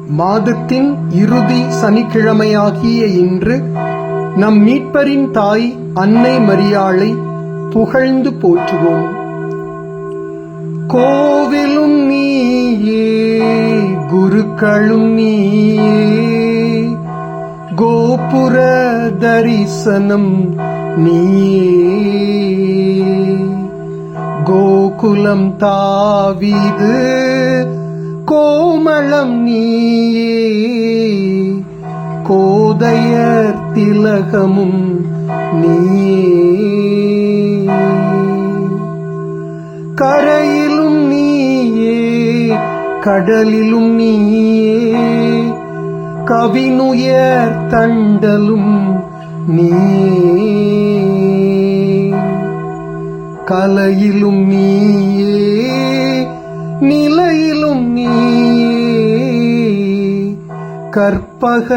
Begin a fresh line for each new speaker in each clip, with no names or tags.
மாதத்தின் இறுதி சனிக்கிழமையாகிய இன்று நம் மீட்பரின் தாய் அன்னை மரியாளை புகழ்ந்து போற்றுவோம். கோவிலும் நீயே, குருக்களும் நீயே, கோபுர தரிசனம் நீயே, கோகுலம் தாவீது கோமளம் நீயே, கோதையர் திலகமும் நீயே, கரையிலும் நீயே, கடலிலும் நீயே, கவினுயர் தண்டலும் நீயே, கலையிலும் நீயே, நிலையிலும் நீயே, கற்பக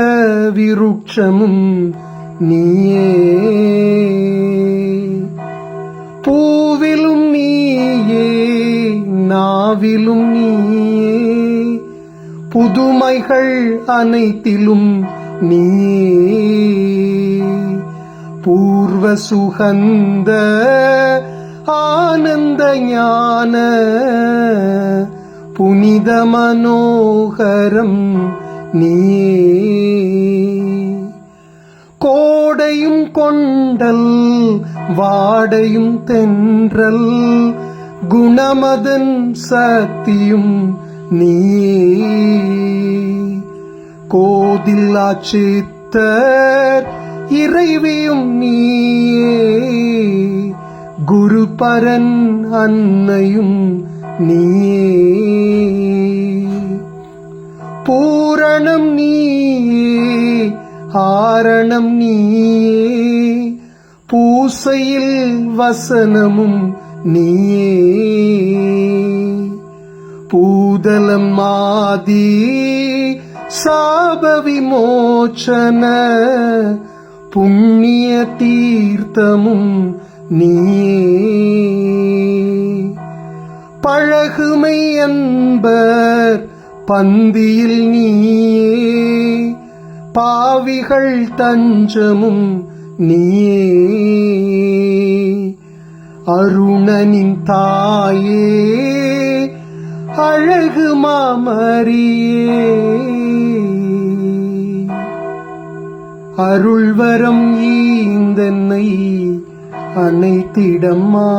விருட்சமும் நீயே, பூவிலும் நீயே, நாவிலும் நீயே, புதுமைகள் அனைத்திலும் நீயே, பூர்வ சுகந்த ஆனந்த ஞான புனித மனோகரம் நீயே, கோடையும் கொண்டல் வாடையும் தென்றல் குணமதன் சக்தியும் நீயே, கோதில்லா சித்தர் இறைவியும் நீயே, குருபரன் அன்னையும் நீயே, பூரணம் நீயே, ஆரணம் நீயே, பூசையில் வசனமும் நீயே, பூதலம் மாதி சாப விமோச்சன புண்ணிய தீர்த்தமும் நீயே, பழகுமை என்பர் பந்தியில் நீயே, பாவிகள் தஞ்சமும் நீயே, அருணனின் தாயே, அழகு மாமரியே, அருள்வரம் ஈந்தன்னை அனைத்திடம்மா.